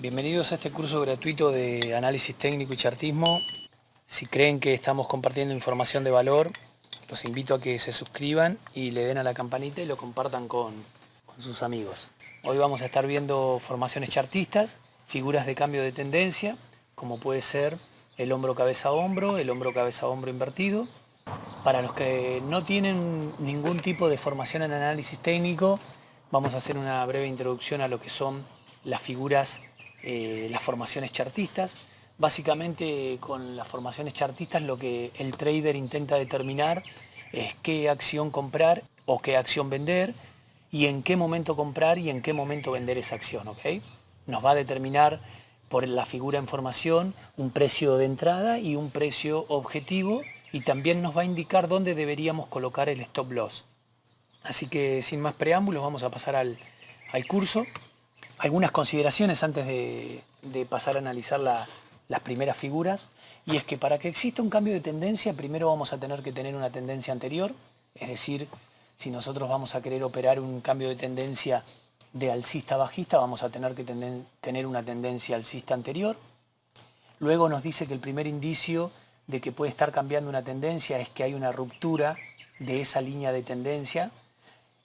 Bienvenidos a este curso gratuito de análisis técnico y chartismo. Si creen que estamos compartiendo información de valor, los invito a que se suscriban y le den a la campanita y lo compartan con sus amigos. Hoy vamos a estar viendo formaciones chartistas, figuras de cambio de tendencia, como puede ser el hombro cabeza hombro, el hombro cabeza hombro invertido. Para los que no tienen ningún tipo de formación en análisis técnico, vamos a hacer una breve introducción a lo que son las figuras, las formaciones chartistas. Básicamente con las formaciones chartistas lo que el trader intenta determinar es qué acción comprar o qué acción vender y en qué momento comprar y en qué momento vender esa acción, ¿ok? Nos va a determinar por la figura en formación un precio de entrada y un precio objetivo, y también nos va a indicar dónde deberíamos colocar el stop loss. Así que sin más preámbulos vamos a pasar al curso. Algunas consideraciones antes de pasar a analizar las primeras figuras, y es que para que exista un cambio de tendencia primero vamos a tener que tener una tendencia anterior, es decir, si nosotros vamos a querer operar un cambio de tendencia de alcista a bajista, vamos a tener que tener una tendencia alcista anterior. Luego nos dice que el primer indicio de que puede estar cambiando una tendencia es que hay una ruptura de esa línea de tendencia.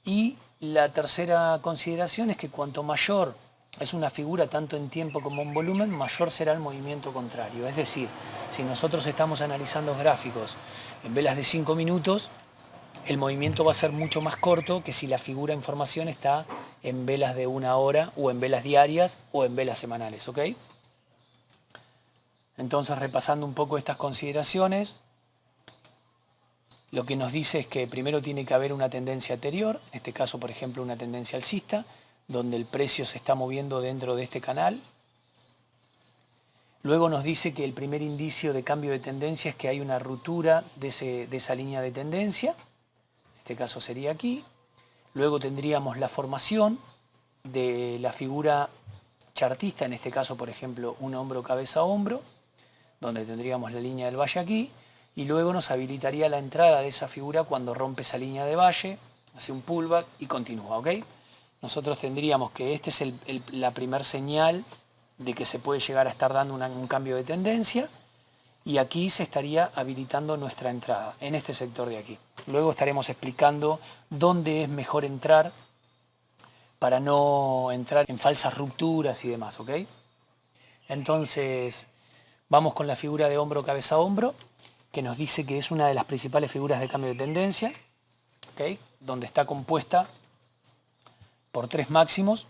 Y la tercera consideración es que cuanto mayor es una figura tanto en tiempo como en volumen, mayor será el movimiento contrario. Es decir, si nosotros estamos analizando gráficos en velas de 5 minutos, el movimiento va a ser mucho más corto que si la figura en formación está en velas de 1 hora o en velas diarias o en velas semanales, ¿ok? Entonces, repasando un poco estas consideraciones, lo que nos dice es que primero tiene que haber una tendencia anterior, en este caso, por ejemplo, una tendencia alcista, donde el precio se está moviendo dentro de este canal. Luego nos dice que el primer indicio de cambio de tendencia es que hay una ruptura de esa línea de tendencia. En este caso sería aquí. Luego tendríamos la formación de la figura chartista, en este caso, por ejemplo, un hombro cabeza hombro, donde tendríamos la línea del valle aquí, y luego nos habilitaría la entrada de esa figura cuando rompe esa línea de valle, hace un pullback y continúa, ¿ok? Nosotros tendríamos que este es la primer señal de que se puede llegar a estar dando un cambio de tendencia, y aquí se estaría habilitando nuestra entrada, en este sector de aquí. Luego estaremos explicando dónde es mejor entrar para no entrar en falsas rupturas y demás, ¿ok? Entonces, vamos con la figura de hombro cabeza hombro, que nos dice que es una de las principales figuras de cambio de tendencia, ¿okay? Donde está compuesta por 3 máximos,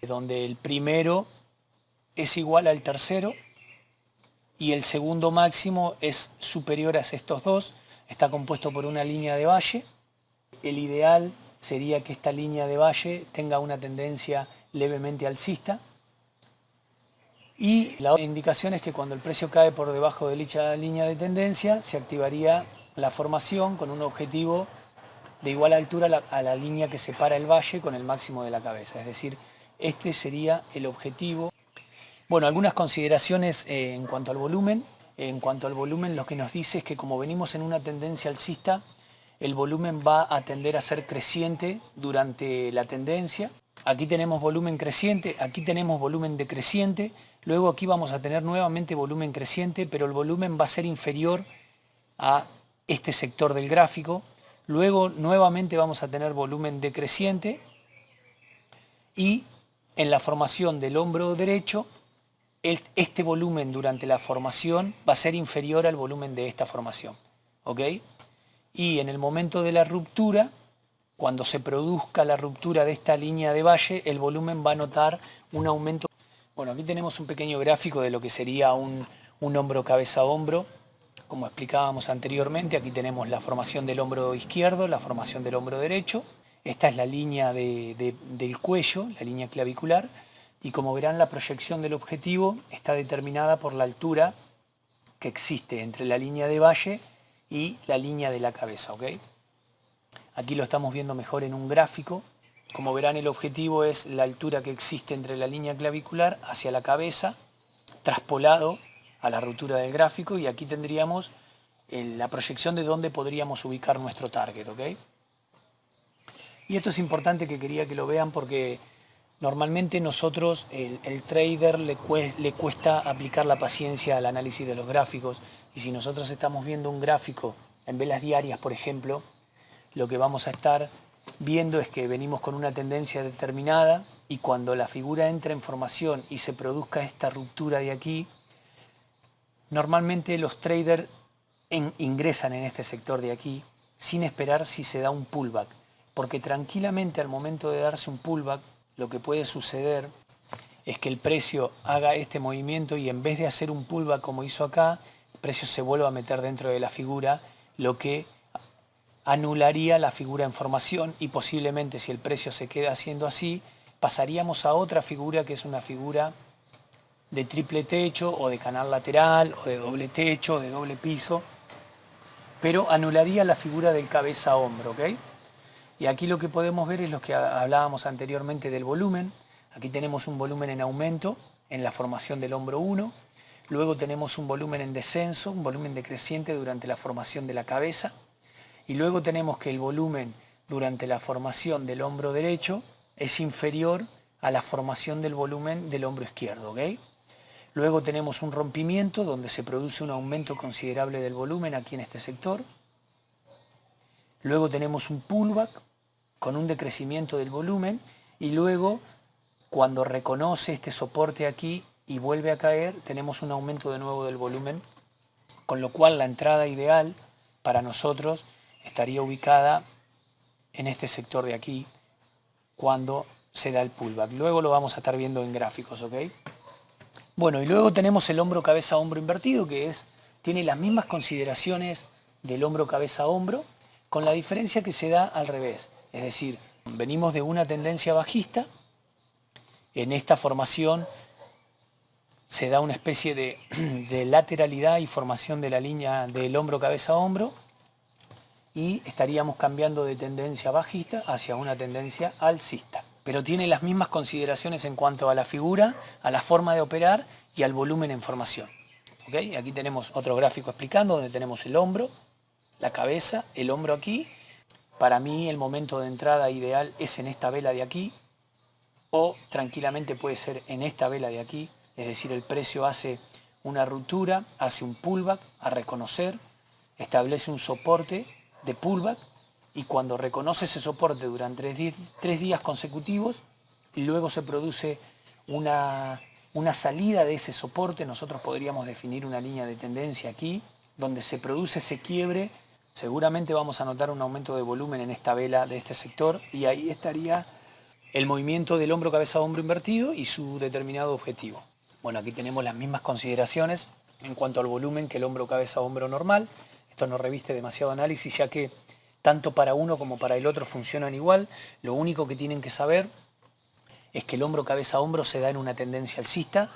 donde el primero es igual al tercero y el segundo máximo es superior a estos dos, está compuesto por una línea de valle. El ideal sería que esta línea de valle tenga una tendencia levemente alcista. Y la otra indicación es que cuando el precio cae por debajo de dicha línea de tendencia, se activaría la formación con un objetivo de igual altura a la línea que separa el valle con el máximo de la cabeza. Es decir, este sería el objetivo. Bueno, algunas consideraciones en cuanto al volumen. En cuanto al volumen, lo que nos dice es que como venimos en una tendencia alcista, el volumen va a tender a ser creciente durante la tendencia. Aquí tenemos volumen creciente, aquí tenemos volumen decreciente, luego aquí vamos a tener nuevamente volumen creciente, pero el volumen va a ser inferior a este sector del gráfico. Luego nuevamente vamos a tener volumen decreciente y en la formación del hombro derecho, este volumen durante la formación va a ser inferior al volumen de esta formación, ¿ok? Y en el momento de la ruptura, cuando se produzca la ruptura de esta línea de valle, el volumen va a notar un aumento. Bueno, aquí tenemos un pequeño gráfico de lo que sería un hombro cabeza hombro. Como explicábamos anteriormente, aquí tenemos la formación del hombro izquierdo, la formación del hombro derecho. Esta es la línea del cuello, la línea clavicular. Y como verán, la proyección del objetivo está determinada por la altura que existe entre la línea de valle y la línea de la cabeza, ¿ok? Aquí lo estamos viendo mejor en un gráfico. Como verán, el objetivo es la altura que existe entre la línea clavicular hacia la cabeza, traspolado a la ruptura del gráfico, y aquí tendríamos la proyección de dónde podríamos ubicar nuestro target, ¿ok? Y esto es importante, que quería que lo vean porque Normalmente nosotros, el trader le cuesta aplicar la paciencia al análisis de los gráficos, y si nosotros estamos viendo un gráfico en velas diarias, por ejemplo, lo que vamos a estar viendo es que venimos con una tendencia determinada y cuando la figura entra en formación y se produzca esta ruptura de aquí, normalmente los traders ingresan en este sector de aquí sin esperar si se da un pullback, porque tranquilamente al momento de darse un pullback, lo que puede suceder es que el precio haga este movimiento y en vez de hacer un pullback como hizo acá, el precio se vuelva a meter dentro de la figura, lo que anularía la figura en formación y posiblemente si el precio se queda haciendo así, pasaríamos a otra figura que es una figura de triple techo o de canal lateral o de doble techo, de doble piso, pero anularía la figura del cabeza a hombro, ¿ok? Y aquí lo que podemos ver es lo que hablábamos anteriormente del volumen. Aquí tenemos un volumen en aumento en la formación del hombro 1, luego tenemos un volumen en descenso, un volumen decreciente durante la formación de la cabeza, y luego tenemos que el volumen durante la formación del hombro derecho es inferior a la formación del volumen del hombro izquierdo, ¿ok? Luego tenemos un rompimiento donde se produce un aumento considerable del volumen aquí en este sector. Luego tenemos un pullback con un decrecimiento del volumen y luego cuando reconoce este soporte aquí y vuelve a caer, tenemos un aumento de nuevo del volumen, con lo cual la entrada ideal para nosotros estaría ubicada en este sector de aquí cuando se da el pullback. Luego lo vamos a estar viendo en gráficos, ¿ok? Bueno, y luego tenemos el hombro cabeza-hombro invertido, que tiene las mismas consideraciones del hombro cabeza-hombro, con la diferencia que se da al revés. Es decir, venimos de una tendencia bajista, en esta formación se da una especie de lateralidad y formación de la línea del hombro cabeza-hombro, y estaríamos cambiando de tendencia bajista hacia una tendencia alcista. Pero tiene las mismas consideraciones en cuanto a la figura, a la forma de operar y al volumen en formación. ¿Okay? Aquí tenemos otro gráfico explicando donde tenemos el hombro, la cabeza, el hombro aquí. Para mí el momento de entrada ideal es en esta vela de aquí o tranquilamente puede ser en esta vela de aquí. Es decir, el precio hace una ruptura, hace un pullback a reconocer, establece un soporte de pullback y cuando reconoce ese soporte durante 3 días consecutivos y luego se produce una salida de ese soporte, nosotros podríamos definir una línea de tendencia aquí, donde se produce ese quiebre, seguramente vamos a notar un aumento de volumen en esta vela de este sector y ahí estaría el movimiento del hombro cabeza a hombro invertido y su determinado objetivo. Bueno, aquí tenemos las mismas consideraciones en cuanto al volumen que el hombro cabeza a hombro normal. Esto no reviste demasiado análisis ya que tanto para uno como para el otro funcionan igual. Lo único que tienen que saber es que el hombro cabeza a hombro se da en una tendencia alcista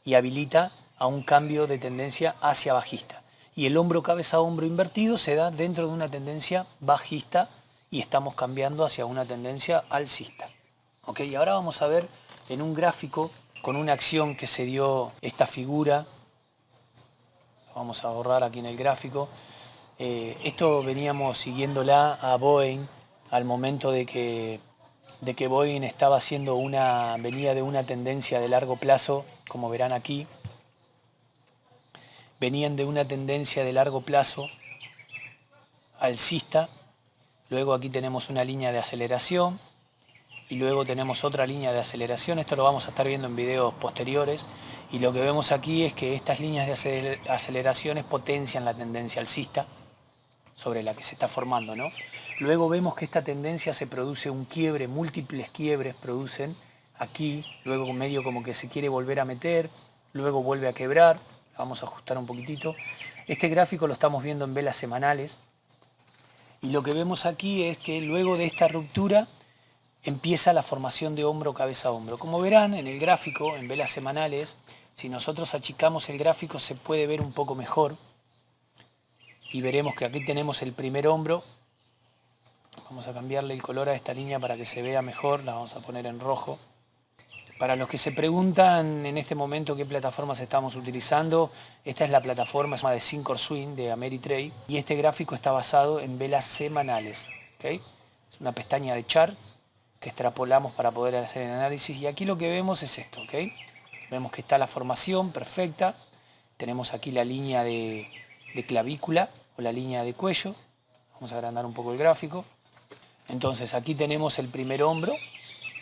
y habilita a un cambio de tendencia hacia bajista. Y el hombro cabeza a hombro invertido se da dentro de una tendencia bajista y estamos cambiando hacia una tendencia alcista. ¿Ok? Y ahora vamos a ver en un gráfico con una acción que se dio esta figura. Vamos a borrar aquí en el gráfico. Esto veníamos siguiéndola a Boeing al momento de que Boeing estaba haciendo venía de una tendencia de largo plazo, como verán aquí. Venían de una tendencia de largo plazo alcista. Luego aquí tenemos una línea de aceleración y luego tenemos otra línea de aceleración. Esto lo vamos a estar viendo en videos posteriores. Y lo que vemos aquí es que estas líneas de aceleraciones potencian la tendencia alcista sobre la que se está formando, ¿no? Luego vemos que esta tendencia se produce un quiebre, múltiples quiebres producen aquí, luego medio como que se quiere volver a meter, luego vuelve a quebrar. Vamos a ajustar un poquitito. Este gráfico lo estamos viendo en velas semanales y lo que vemos aquí es que luego de esta ruptura empieza la formación de hombro cabeza a hombro. Como verán en el gráfico, en velas semanales, si nosotros achicamos el gráfico se puede ver un poco mejor y veremos que aquí tenemos el primer hombro. Vamos a cambiarle el color a esta línea para que se vea mejor, la vamos a poner en rojo. Para los que se preguntan en este momento qué plataformas estamos utilizando, esta es la plataforma de Thinkorswim de Ameritrade y este gráfico está basado en velas semanales. ¿Okay? Es una pestaña de chart que extrapolamos para poder hacer el análisis. Y aquí lo que vemos es esto, ¿ok? Vemos que está la formación perfecta. Tenemos aquí la línea de clavícula o la línea de cuello. Vamos a agrandar un poco el gráfico. Entonces aquí tenemos el primer hombro,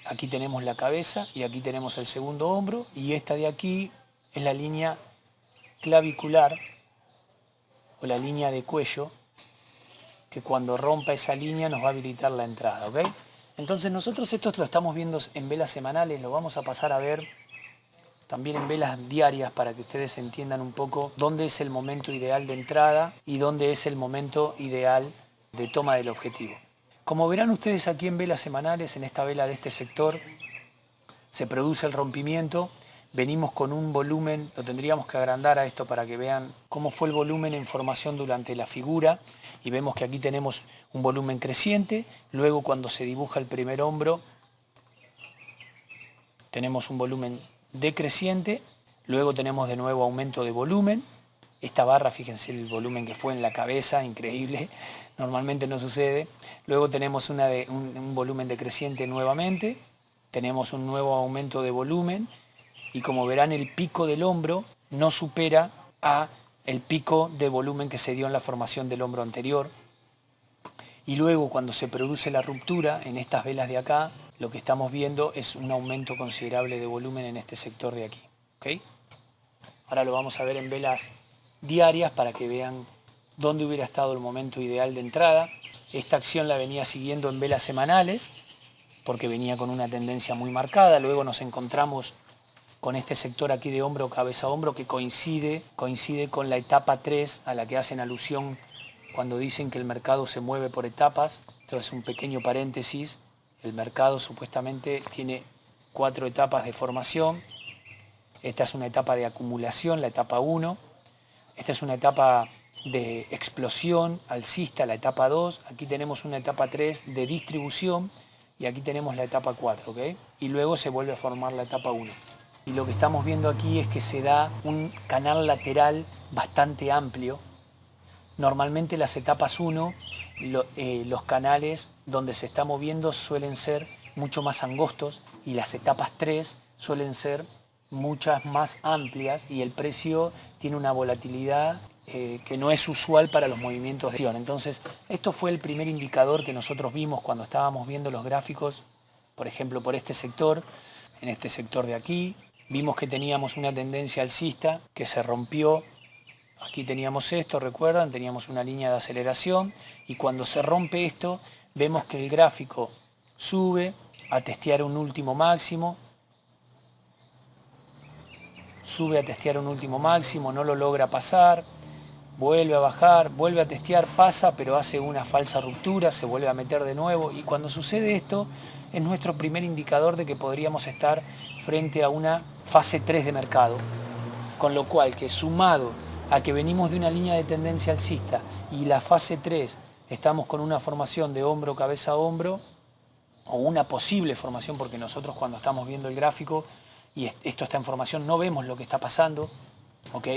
aquí tenemos la cabeza y aquí tenemos el segundo hombro. Y esta de aquí es la línea clavicular o la línea de cuello, que cuando rompa esa línea nos va a habilitar la entrada, ¿ok? Entonces nosotros esto lo estamos viendo en velas semanales, lo vamos a pasar a ver también en velas diarias para que ustedes entiendan un poco dónde es el momento ideal de entrada y dónde es el momento ideal de toma del objetivo. Como verán ustedes aquí en velas semanales, en esta vela de este sector, se produce el rompimiento. Venimos con un volumen, lo tendríamos que agrandar a esto para que vean cómo fue el volumen en formación durante la figura. Y vemos que aquí tenemos un volumen creciente. Luego cuando se dibuja el primer hombro, tenemos un volumen decreciente. Luego tenemos de nuevo aumento de volumen. Esta barra, fíjense el volumen que fue en la cabeza, increíble. Normalmente no sucede. Luego tenemos un volumen decreciente nuevamente. Tenemos un nuevo aumento de volumen. Y como verán, el pico del hombro no supera a el pico de volumen que se dio en la formación del hombro anterior. Y luego cuando se produce la ruptura en estas velas de acá, lo que estamos viendo es un aumento considerable de volumen en este sector de aquí, ¿ok? Ahora lo vamos a ver en velas diarias para que vean dónde hubiera estado el momento ideal de entrada. Esta acción la venía siguiendo en velas semanales porque venía con una tendencia muy marcada. Luego nos encontramos con este sector aquí de hombro, cabeza a hombro, que coincide con la etapa 3 a la que hacen alusión cuando dicen que el mercado se mueve por etapas. Entonces, un pequeño paréntesis, el mercado supuestamente tiene 4 etapas de formación. Esta es una etapa de acumulación, la etapa 1. Esta es una etapa de explosión alcista, la etapa 2. Aquí tenemos una etapa 3 de distribución y aquí tenemos la etapa 4, ¿ok? Y luego se vuelve a formar la etapa 1. Y lo que estamos viendo aquí es que se da un canal lateral bastante amplio. Normalmente las etapas 1, los canales donde se está moviendo suelen ser mucho más angostos y las etapas 3 suelen ser muchas más amplias y el precio tiene una volatilidad que no es usual para los movimientos de acción. Entonces, esto fue el primer indicador que nosotros vimos cuando estábamos viendo los gráficos, por ejemplo, por este sector, en este sector de aquí. Vimos que teníamos una tendencia alcista que se rompió. Aquí teníamos esto, recuerdan, teníamos una línea de aceleración y cuando se rompe esto, vemos que el gráfico sube a testear un último máximo, no lo logra pasar, vuelve a bajar, vuelve a testear, pasa, pero hace una falsa ruptura, se vuelve a meter de nuevo y cuando sucede esto es nuestro primer indicador de que podríamos estar frente a una fase 3 de mercado, con lo cual que sumado a que venimos de una línea de tendencia alcista y la fase 3 estamos con una formación de hombro, cabeza a hombro, o una posible formación, porque nosotros cuando estamos viendo el gráfico y esto está en formación no vemos lo que está pasando, ¿ok?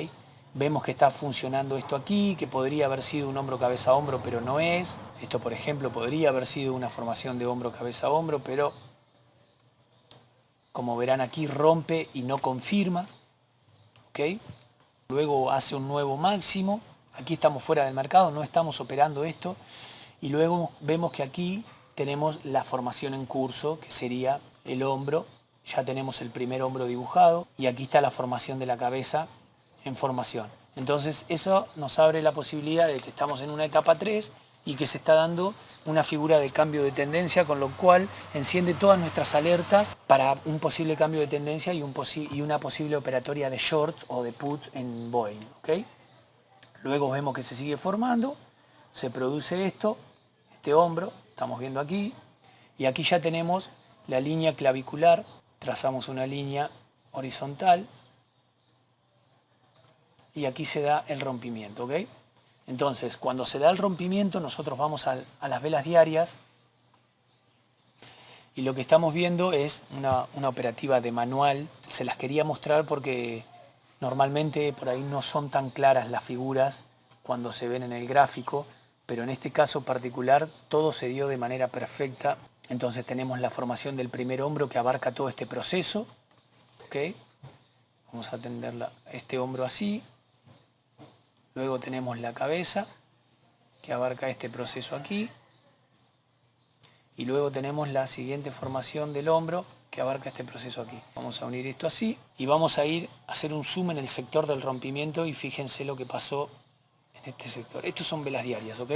Vemos que está funcionando esto aquí, que podría haber sido un hombro, cabeza a hombro, pero no es. Esto, por ejemplo, podría haber sido una formación de hombro, cabeza a hombro, pero como verán aquí rompe y no confirma, ¿ok? Luego hace un nuevo máximo, aquí estamos fuera del mercado, no estamos operando esto, y luego vemos que aquí tenemos la formación en curso, que sería el hombro, ya tenemos el primer hombro dibujado, y aquí está la formación de la cabeza en formación. Entonces eso nos abre la posibilidad de que estamos en una etapa 3 y que se está dando una figura de cambio de tendencia, con lo cual enciende todas nuestras alertas para un posible cambio de tendencia y una posible operatoria de short o de put en Boeing, ¿okay? Luego vemos que se sigue formando, se produce esto, este hombro, estamos viendo aquí, y aquí ya tenemos la línea clavicular, trazamos una línea horizontal, y aquí se da el rompimiento, ¿ok? Entonces, cuando se da el rompimiento, nosotros vamos a las velas diarias y lo que estamos viendo es una operativa de manual. Se las quería mostrar porque normalmente por ahí no son tan claras las figuras cuando se ven en el gráfico, pero en este caso particular todo se dio de manera perfecta Entonces tenemos la formación del primer hombro que abarca todo este proceso. ¿Okay? Vamos a tender este hombro así. Luego tenemos la cabeza que abarca este proceso aquí. Y luego tenemos la siguiente formación del hombro que abarca este proceso aquí. Vamos a unir esto así y vamos a ir a hacer un zoom en el sector del rompimiento y fíjense lo que pasó en este sector. Estos son velas diarias, ¿ok?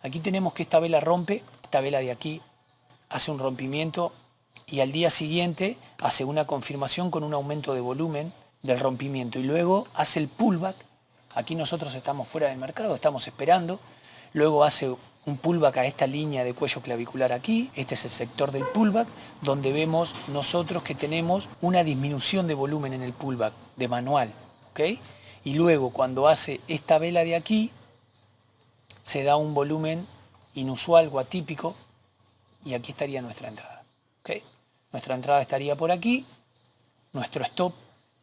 Aquí tenemos que esta vela rompe, esta vela de aquí hace un rompimiento y al día siguiente hace una confirmación con un aumento de volumen del rompimiento y luego hace el pullback. Aquí nosotros estamos fuera del mercado, estamos esperando. Luego hace un pullback a esta línea de cuello clavicular aquí. Este es el sector del pullback, donde vemos nosotros que tenemos una disminución de volumen en el pullback de manual. ¿Okay? Y luego cuando hace esta vela de aquí, se da un volumen inusual o atípico y aquí estaría nuestra entrada. ¿Okay? Nuestra entrada estaría por aquí, nuestro stop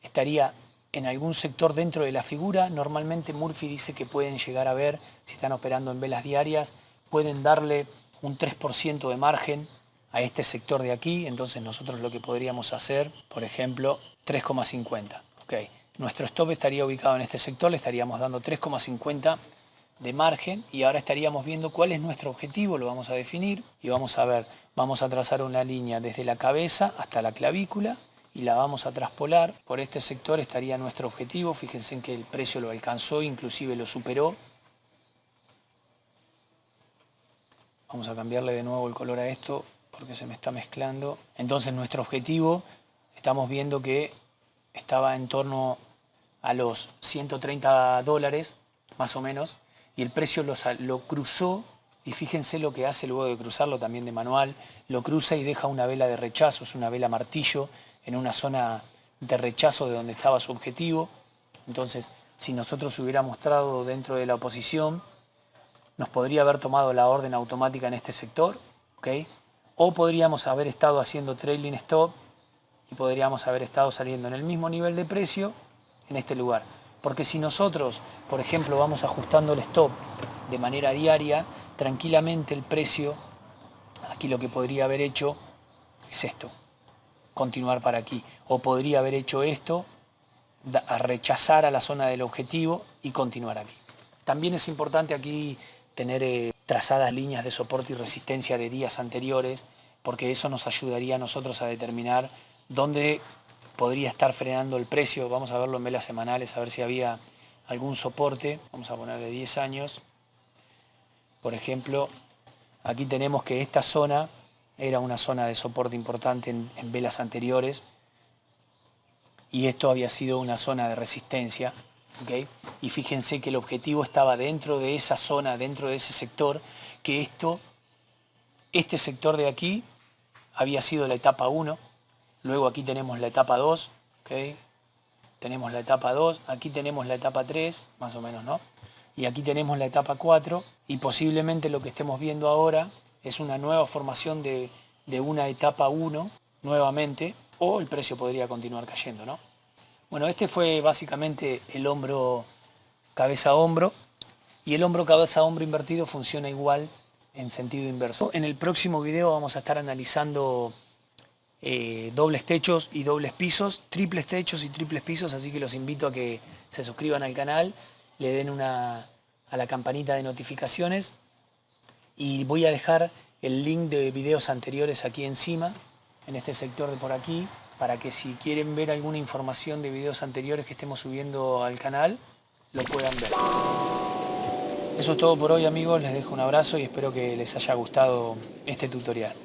estaría en algún sector dentro de la figura. Normalmente Murphy dice que pueden llegar a ver, si están operando en velas diarias, pueden darle un 3% de margen a este sector de aquí. Entonces nosotros lo que podríamos hacer, por ejemplo, 3,50. Okay. Nuestro stop estaría ubicado en este sector, le estaríamos dando 3,50 de margen y ahora estaríamos viendo cuál es nuestro objetivo, lo vamos a definir y vamos a ver, vamos a trazar una línea desde la cabeza hasta la clavícula y la vamos a traspolar. Por este sector estaría nuestro objetivo. Fíjense en que el precio lo alcanzó, inclusive lo superó. Vamos a cambiarle de nuevo el color a esto porque se me está mezclando. Entonces nuestro objetivo, estamos viendo que estaba en torno a los $130 más o menos y el precio lo cruzó y fíjense lo que hace luego de cruzarlo también de manual. Lo cruza y deja una vela de rechazo, es una vela martillo, en una zona de rechazo de donde estaba su objetivo. Entonces, si nosotros hubiéramos mostrado dentro de la oposición, nos podría haber tomado la orden automática en este sector, ¿okay? O podríamos haber estado haciendo trailing stop y podríamos haber estado saliendo en el mismo nivel de precio en este lugar. Porque si nosotros, por ejemplo, vamos ajustando el stop de manera diaria, tranquilamente el precio, aquí lo que podría haber hecho es esto, continuar para aquí, o podría haber hecho esto, a rechazar a la zona del objetivo y continuar aquí. También es importante aquí tener trazadas líneas de soporte y resistencia de días anteriores, porque eso nos ayudaría a nosotros a determinar dónde podría estar frenando el precio. Vamos a verlo en velas semanales, a ver si había algún soporte. Vamos a ponerle 10 años. Por ejemplo, aquí tenemos que esta zona era una zona de soporte importante en velas anteriores y esto había sido una zona de resistencia, ¿okay? Y fíjense que el objetivo estaba dentro de esa zona, dentro de ese sector, que este sector de aquí había sido la etapa 1, luego aquí tenemos la etapa 2, ¿okay? Tenemos la etapa 2, aquí tenemos la etapa 3, más o menos, ¿no? Y aquí tenemos la etapa 4 y posiblemente lo que estemos viendo ahora es una nueva formación de una etapa 1 nuevamente, o el precio podría continuar cayendo, ¿no? Bueno, este fue básicamente el hombro cabeza-hombro y el hombro cabeza-hombro invertido funciona igual en sentido inverso. En el próximo video vamos a estar analizando dobles techos y dobles pisos, triples techos y triples pisos, así que los invito a que se suscriban al canal, le den a la campanita de notificaciones y voy a dejar el link de videos anteriores aquí encima, en este sector de por aquí, para que si quieren ver alguna información de videos anteriores que estemos subiendo al canal, lo puedan ver. Eso es todo por hoy, amigos, les dejo un abrazo y espero que les haya gustado este tutorial.